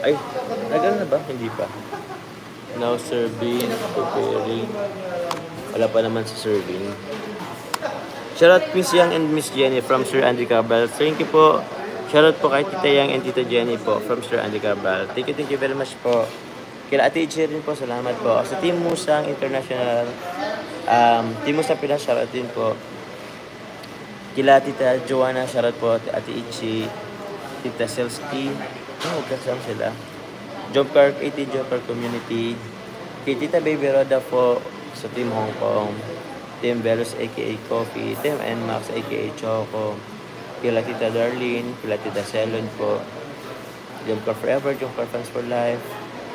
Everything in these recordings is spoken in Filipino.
Ay, nagal na ba? Hindi pa. Now serving, preparing. Wala pa naman sa serving. Shoutout Miss Yang and Miss Jenny from Sir Andy Cabral. Thank you po. Shoutout po kay Tita Yang and Tita Jenny po from Sir Andy Cabral. Thank you very much po. Kila Ate Ichi rin po, salamat po. Sa Team Musang International, Team Musang Pinas, shoutout din po. Kila Tita Joanna, shoutout po. Ate Ichi, Tita Selski, kasama sila. Job Park 18 Job Park Community. Kay Tita Baby Roda po sa Team Hong Kong. Team Velos aka Coffee. Team Nmax aka Choco. Kila Tita Darlene. Kila Tita Celon po. Job Park Forever. Job Park Fans for Life.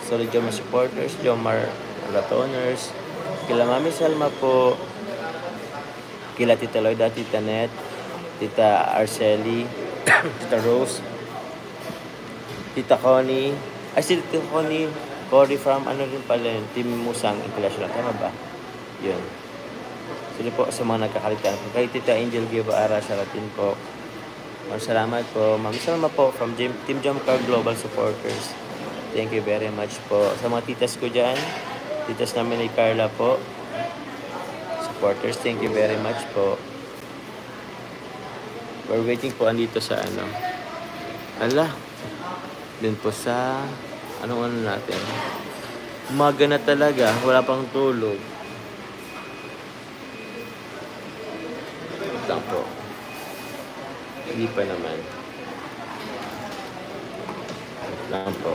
Solid Jomar Supporters. Jomar Marathoners. Kila Mami Salma po. Kila Tita Loida. Tita Net. Tita Arceli. Tita Rose. Tita Connie. Ay, si Tita Connie Cory from ano rin pala yun, Team Musang International. Tama ba? Yun. Sila po sa mga nagkakalitan. Kay Tita Angel Guevara, shoutin po. Salamat po. Ma'am, salamat po from Team Jomcar Global Supporters. Thank you very much po. Sa mga titas ko dyan, titas namin ay Carla po. Supporters, thank you very much po. We're waiting po andito sa ano. Ala. Din po sa anong natin. Umaga na talaga, wala pang tulog. Lang po. Hindi pa naman. Lang po.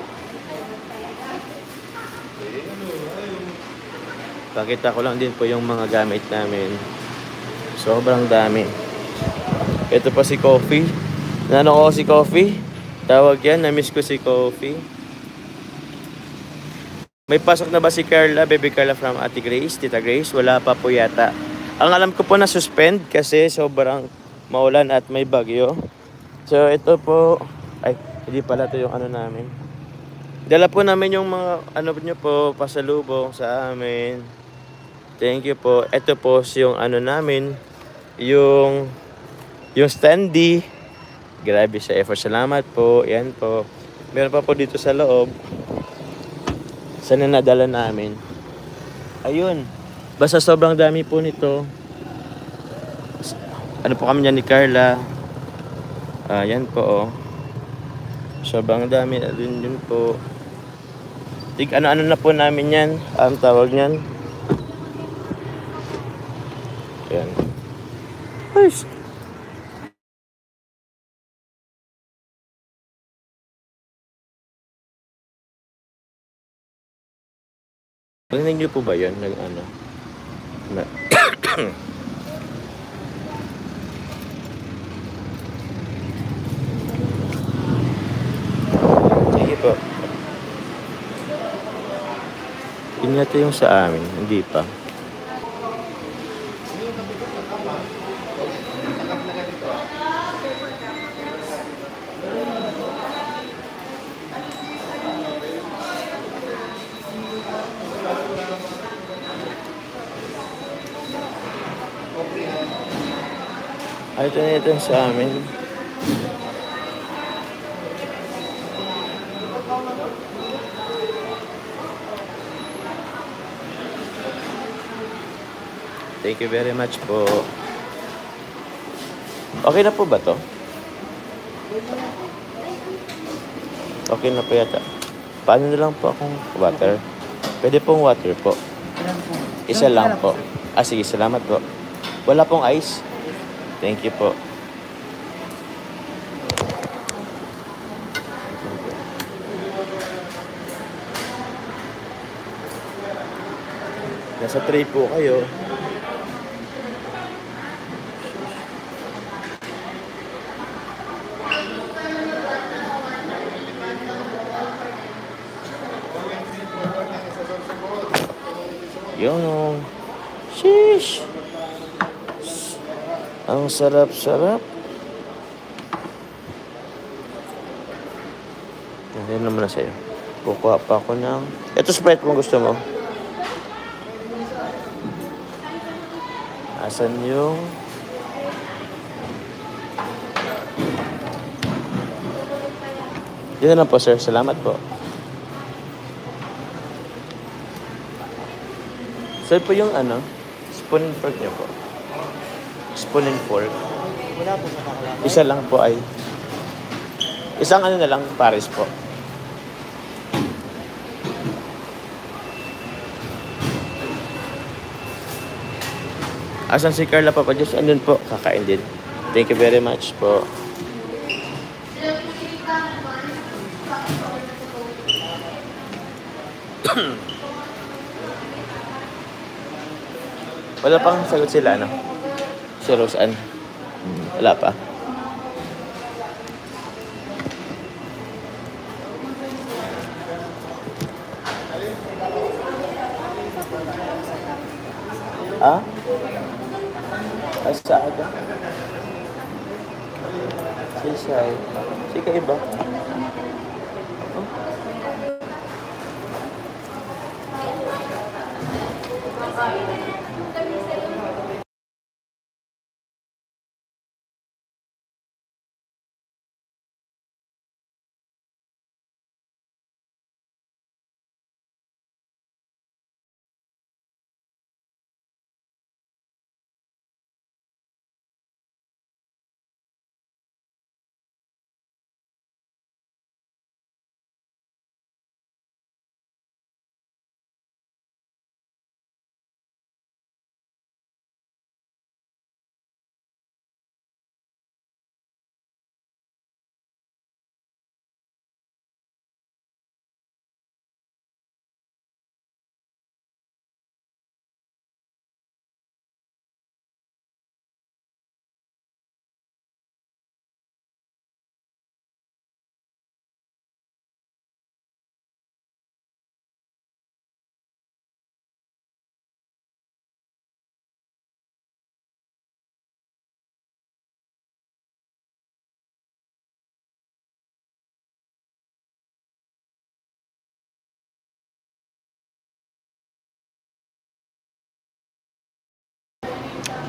Pakita ko lang din po yung mga gamit namin. Sobrang dami. Ito pa si Coffee. Nano ko si Coffee? Tawag yan, na-miss ko si Coffee. May pasok na ba si Carla, Baby Carla from Ate Grace, Tita Grace? Wala pa po yata. Ang alam ko po na suspend kasi sobrang maulan at may bagyo. So ito po, ay hindi pala ito yung ano namin. Dala po namin yung mga ano nyo po, pasalubong sa amin. Thank you po. Ito po yung ano namin, yung standee. Grabe sa effort. Salamat po. Yan po. Meron pa po dito sa loob. Sana nadala namin. Ayun. Basta sobrang dami po nito. Ano po kami niyan ni Carla. Yan po oh. Sobrang dami na din po. Ano-ano na po namin yan. Ang tawag niyan. Yan. Ay, narinig niyo po ba yun? Nag-ano? Sige po. Yun yata yung sa amin. Hindi pa. Ay, ito sa amin. Thank you very much po. Okay na po ba to? Okay na po yata. Paano na lang po akong water? Pwede pong water po. Isa lang po. Sige, salamat po. Wala pong ice? Thank you po. Nasa tray po kayo. Yung sheesh. Ang sarap-sarap. Yan naman na sa'yo. Kukuha pa ako ng... Ito Sprite mo gusto mo? Asan yung... Dito na po sir. Salamat po. Sir po yung ano, spoon and fork niyo po. Spoon and fork. Wala po sa nakalagay. Isa lang po ay. Isang ano na lang, pares po. Asan si Carla Papa Diyos? Andun po, kakain din. Thank you very much po. Wala pang sagot sila, no? Si Rose Ann. Wala pa. Ah? Asa aga? Si Sai. Si kaiba. Oh.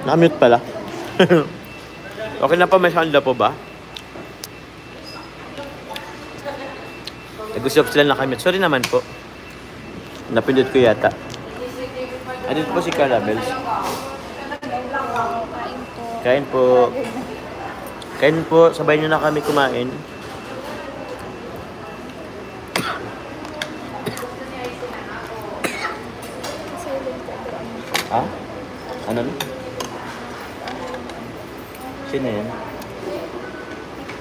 Nakamute pala. Okay na pa, may handa po ba? Nag-usap sila nakamute. Sorry naman po. Napindot ko yata. Andito po si Carabels. Kain po. Kain po. Sabay nyo na kami kumain. Ha? Ano na? Sino yan?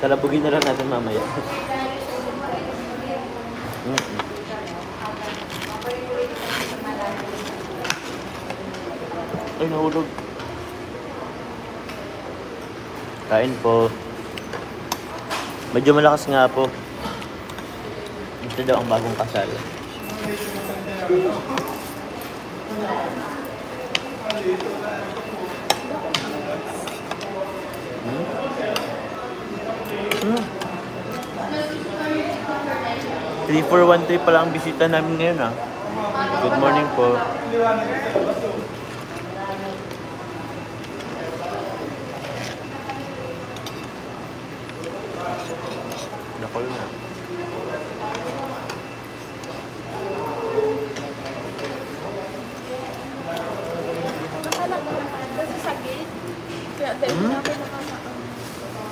Talabugin na lang natin mamaya. Ay, nahulog. Kain po. Medyo malakas nga po. Ito daw ang bagong kasal. Hmm? 3413 pala ang bisita namin ngayon, ah. Good morning po. Nakol na.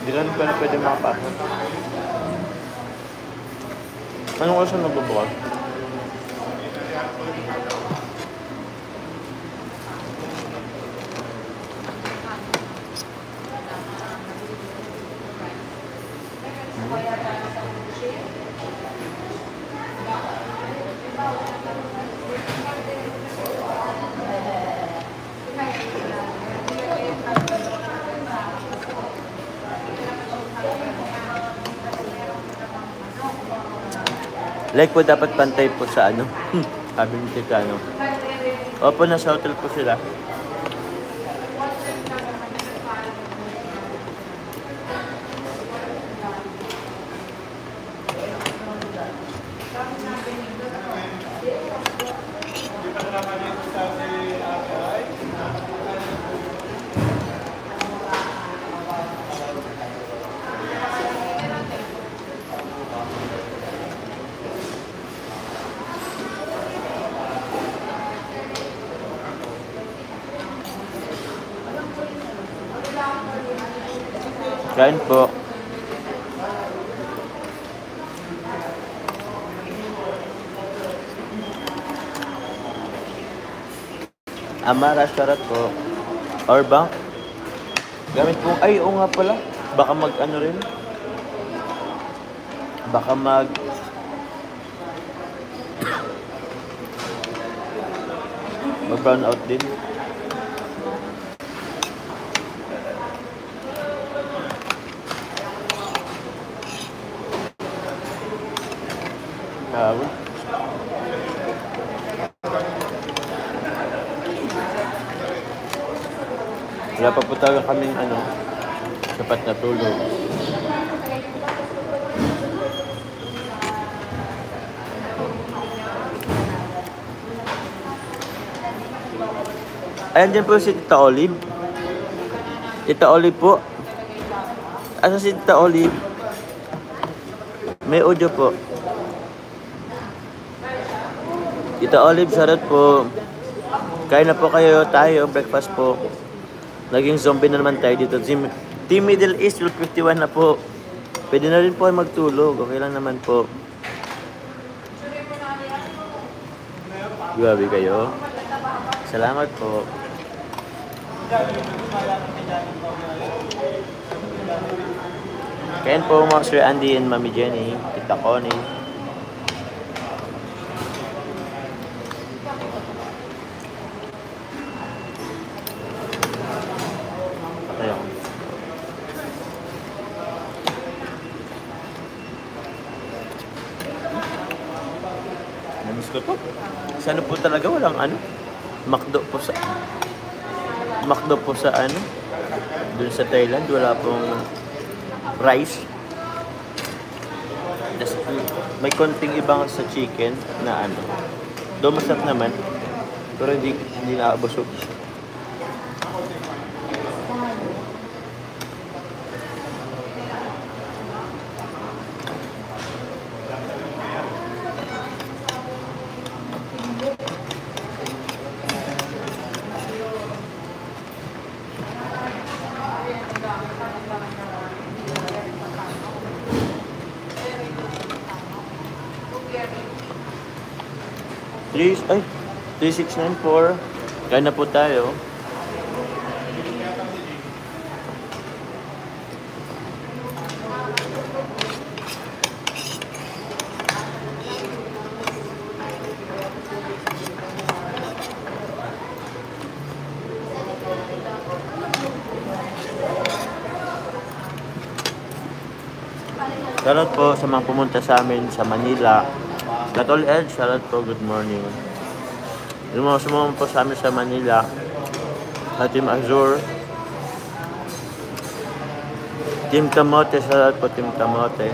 Hindi na rin pala pwede makapasok. Anong oras na nagbubukas? Like po, dapat pantay po sa ano. Sabi ni Tita, ano. Opo, nasa hotel po sila. Kain po. Amara, charot po. Or ba? Gamit po. Ay, oo nga pala. Baka mag ano rin. Baka mag brown out din. Tawag. Wala pa po talaga kaming sapat na tulog. Ayan dyan po si Tita Olive. Tita Olive po. Asa si Tita Olive? May audio po. Tita Olive, shoutout po. Kain na po kayo, tayo, breakfast po. Naging zombie na naman tayo dito. Team Middle East, 51 na po. Pwede na rin po ay magtulog. Okay lang naman po. Grabe kayo. Salamat po. Kain po mga Sir Andy and Mami Jenny. Tita Connie. Ayun. Namiss ko to. Sana po talaga walang McDo po sa dun sa Thailand wala pong rice. May konting ibang sa chicken na do masarap naman pero hindi nakabusog. Ay, 3694. Kaya na po tayo. Shoutout po sa mga pumunta sa amin sa Manila. Katol Ed, shoutout po, good morning. Yung mga sumama po sa amin sa Manila, sa Team Azure, Team Kamote, shoutout po Team Kamote.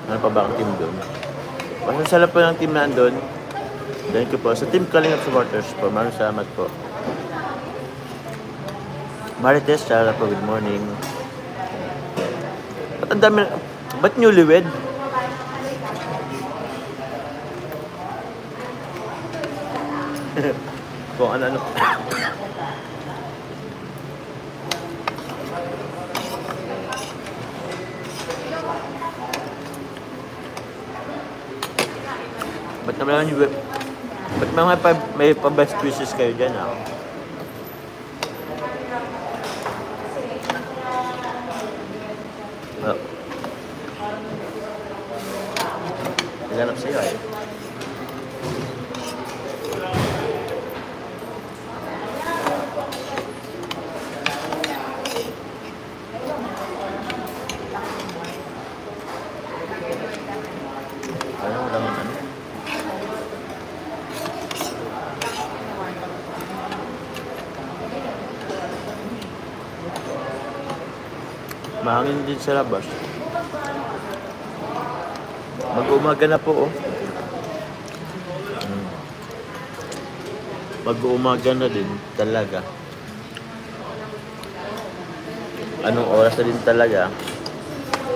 Ano pa ba ang team doon? Basta sala po ng team na doon. Thank you po. Sa Team Kalingap supporters po, maraming salamat po. Marites, shoutout po, good morning. Ba't ang dami, ba't newlywed? Kung ano. Ba't naman yung ba't may pa-best wishes kayo dyan, Oh. Naganap sa'yo Mahangin din sa labas. Mag-uumaga na po, Mag-uumaga na din talaga. Anong oras na din talaga.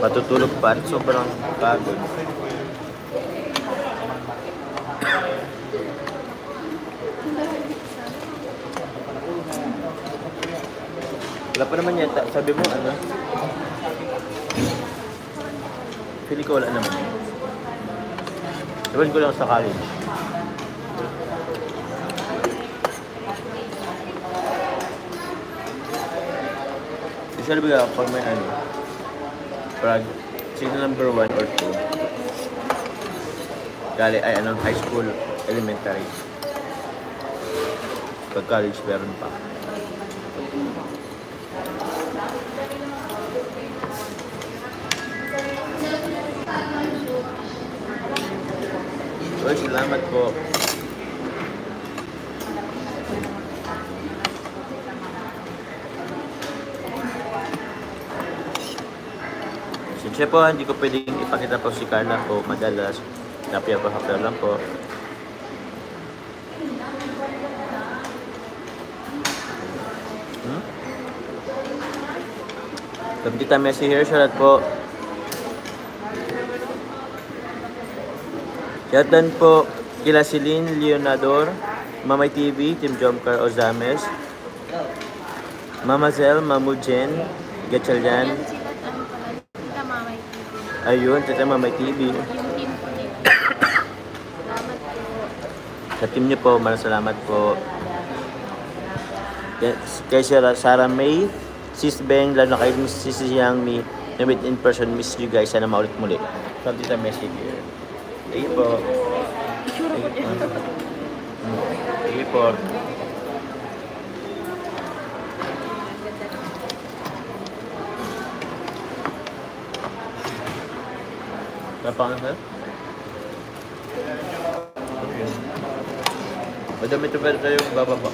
Matutulog pa at sobrang pagod. Wala pa naman yata. Sabi mo Feeling ko wala naman. Ewan ko lang sa college. Usually ba pag may ano, pag sino number 1 or 2, high school, elementary. Pag college, meron pa. Uy, salamat po. Siyempre po, hindi ko pwedeng ipakita po si Carla po madalas. Napiyapahapla lang po. Tita Messi here, shoutout po. Shoutout po kila Celine Leonador, Mamay TV, Team Jomcar Ozames, Mama Zel, Mamu Jen, Gatchalian. Ayun, Tita Mamay TV. Yung team ko nila. Salamat po. Sa team niyo po, maraming salamat po. Kay Sarah May, Sis Beng, lalo na kay Sis Yang Mi, na meet in person, miss you guys. Sana maulit muli. From Tita Messi here. Thank you po. Thank you po. Napang na? Okay. Madami ito pwede tayong bababa.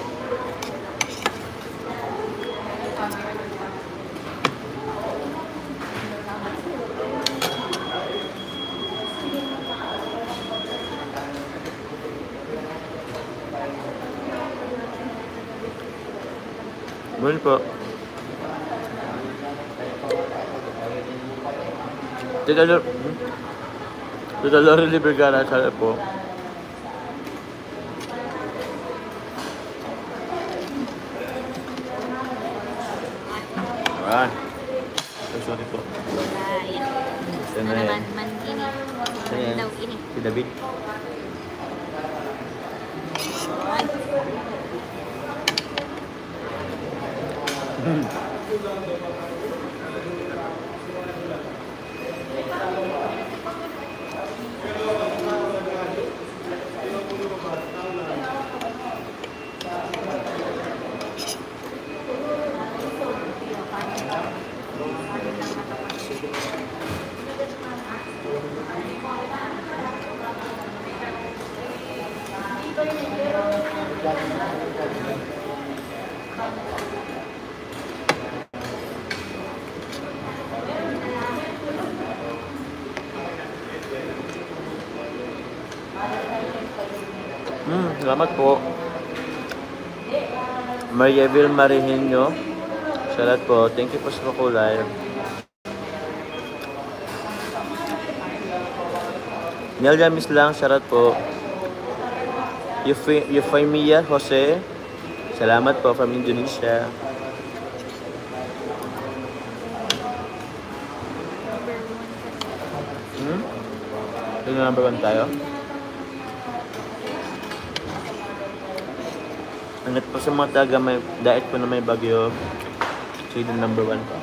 Muli po. Tita Lorely Vergara, sana po. Ah, sorry po. Ayan. Gusto na naman man ini. Ayan. Daw ini. Si David. Salamat po. Marieville Marihinyo. Salamat po. Thank you po sa pakulay. Nelia Miss lang. Salamat po. Euphemia Jose. Salamat po from Indonesia. Ito number 1 tayo. Angat po sa mga taga may diet po na may bagyo. So yun number 1 pa.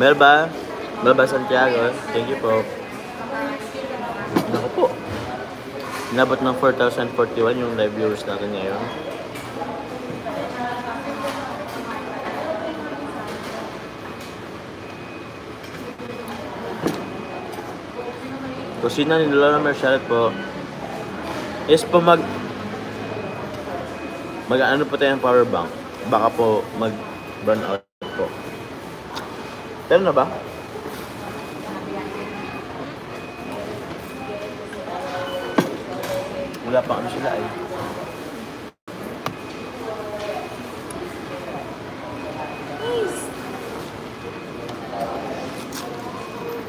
Melba. Melba Santiago. Thank you po. Naku po. Inabot ng 4,041 yung live viewers natin ngayon. Kusina ni Lola Mercedes po. Yes po ano po tayo ng power bank. Baka po mag-run out po. Pero na ba? Wala pa ano sila eh.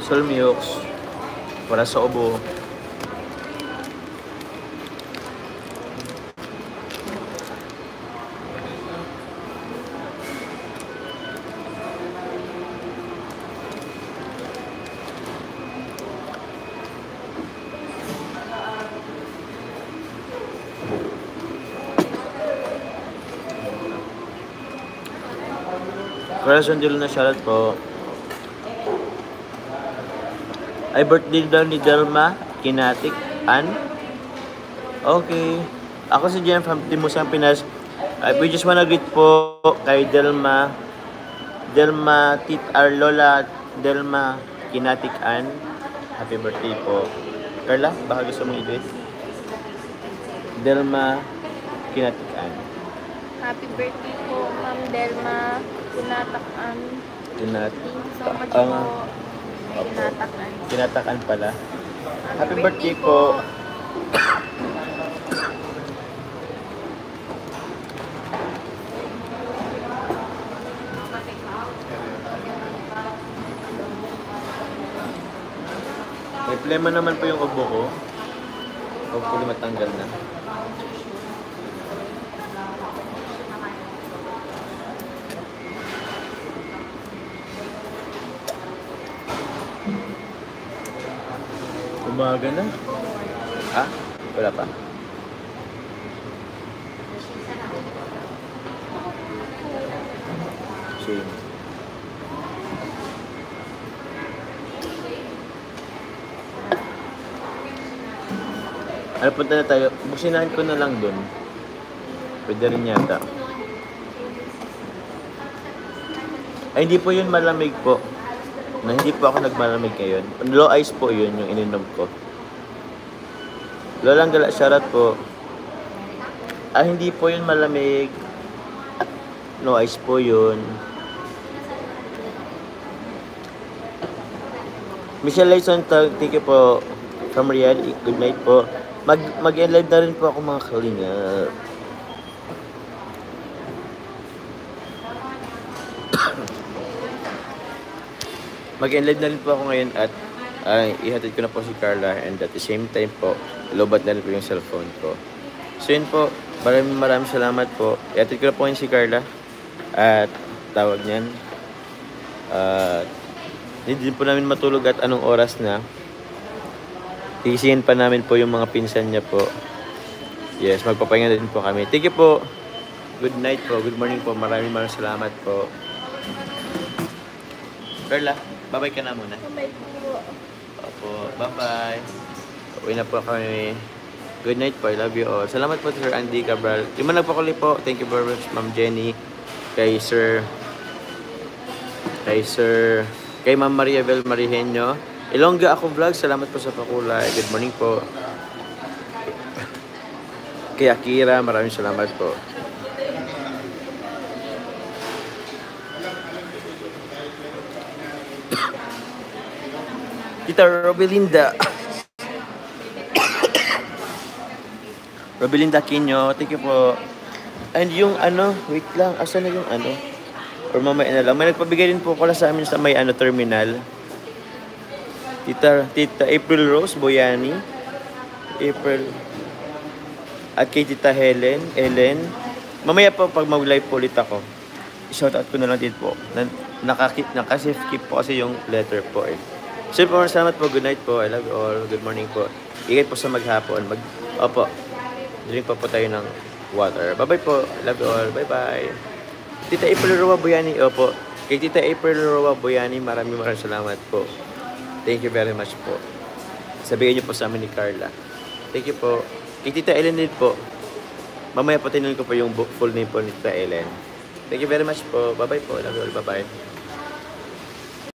Solmiux. Para sa ubo. Corazon Dilo na shoutout po. Ay, birthday daw ni Delma Kinatik Ann. Okay. Ako si Jen from Timusang Pinas. We just wanna greet po kay Delma Lola Delma Kinatik Ann. Happy birthday po. Carla, baka gusto mong i-greet? Delma Kinatik Ann. Happy birthday po, Ma'am Delma. Tinatakan. Thank you so much po. Tinatakan. Tinatakan pala. Happy birthday po. Problema naman po yung ubo ko. Hopefully matanggal na. Umaga na. Ah? Wala pa? Shame. Ano, punta na tayo. Buksinahan ko na lang dun. Pwede rin yata. Ay, hindi po yun malamig po. Na hindi po ako nagmalamig ngayon. Low ice po yun, yung ininom ko. Lolang Gala, shoutout po. Ah, hindi po yun malamig. No ice po yun. Michelle Lyson, thank you po. From Riyadh, good night po. Mag-live na rin po ako mga kalinga. Mag-live na rin po ako ngayon at ihatid ko na po si Carla and at the same time po, lobat na rin po yung cellphone ko. So yun po, maraming salamat po. Ihatid ko na po si Carla at tawag niyan. Hindi din po namin matulog at anong oras na. Tigisingin pa namin po yung mga pinsan niya po. Yes, magpapahinga din po kami. Thank you po. Good night po. Good morning po. Maraming salamat po. Carla, bye-bye ka na muna. Bye po. Opo, bye-bye. Uwi na po kami. Good night po. I love you all. Salamat po Sir Andy Cabral. Yung mga nagpakuli po. Thank you very much, Ma'am Jenny. Kay Ma'am Maria Bel Marihenyo. Ilongga ako vlog. Salamat po sa pakulay. Good morning po. Kay Akira, maraming salamat po. Tita Robelinda. Robelinda Quino, thank you po. And yung wait lang, asan na yung or mamaya na lang. May nagpabigay din po pala sa amin sa may terminal. Tita April Rose Boyani. April. At kay Tita Ellen. Mamaya po pag mag-live po ulit ako. I-shoutout ko na lang din po. Nakasave keep po kasi yung letter po eh. So po, salamat po. Good night po. I love you all. Good morning po. Ingat po sa maghapon. Opo. Drink po tayo ng water. Bye-bye po. I love you all. Bye-bye. Tita April Rose Boyani. Opo. Kay Tita April Roa Boyani, maraming salamat po. Thank you very much po. Sabihin niyo po sa amin ni Carla. Thank you po. Kay Tita Ellen din po. Mamaya po tinuloy ko po yung full name po ni Tita Ellen. Thank you very much po. Bye-bye po. Love you all. Bye-bye.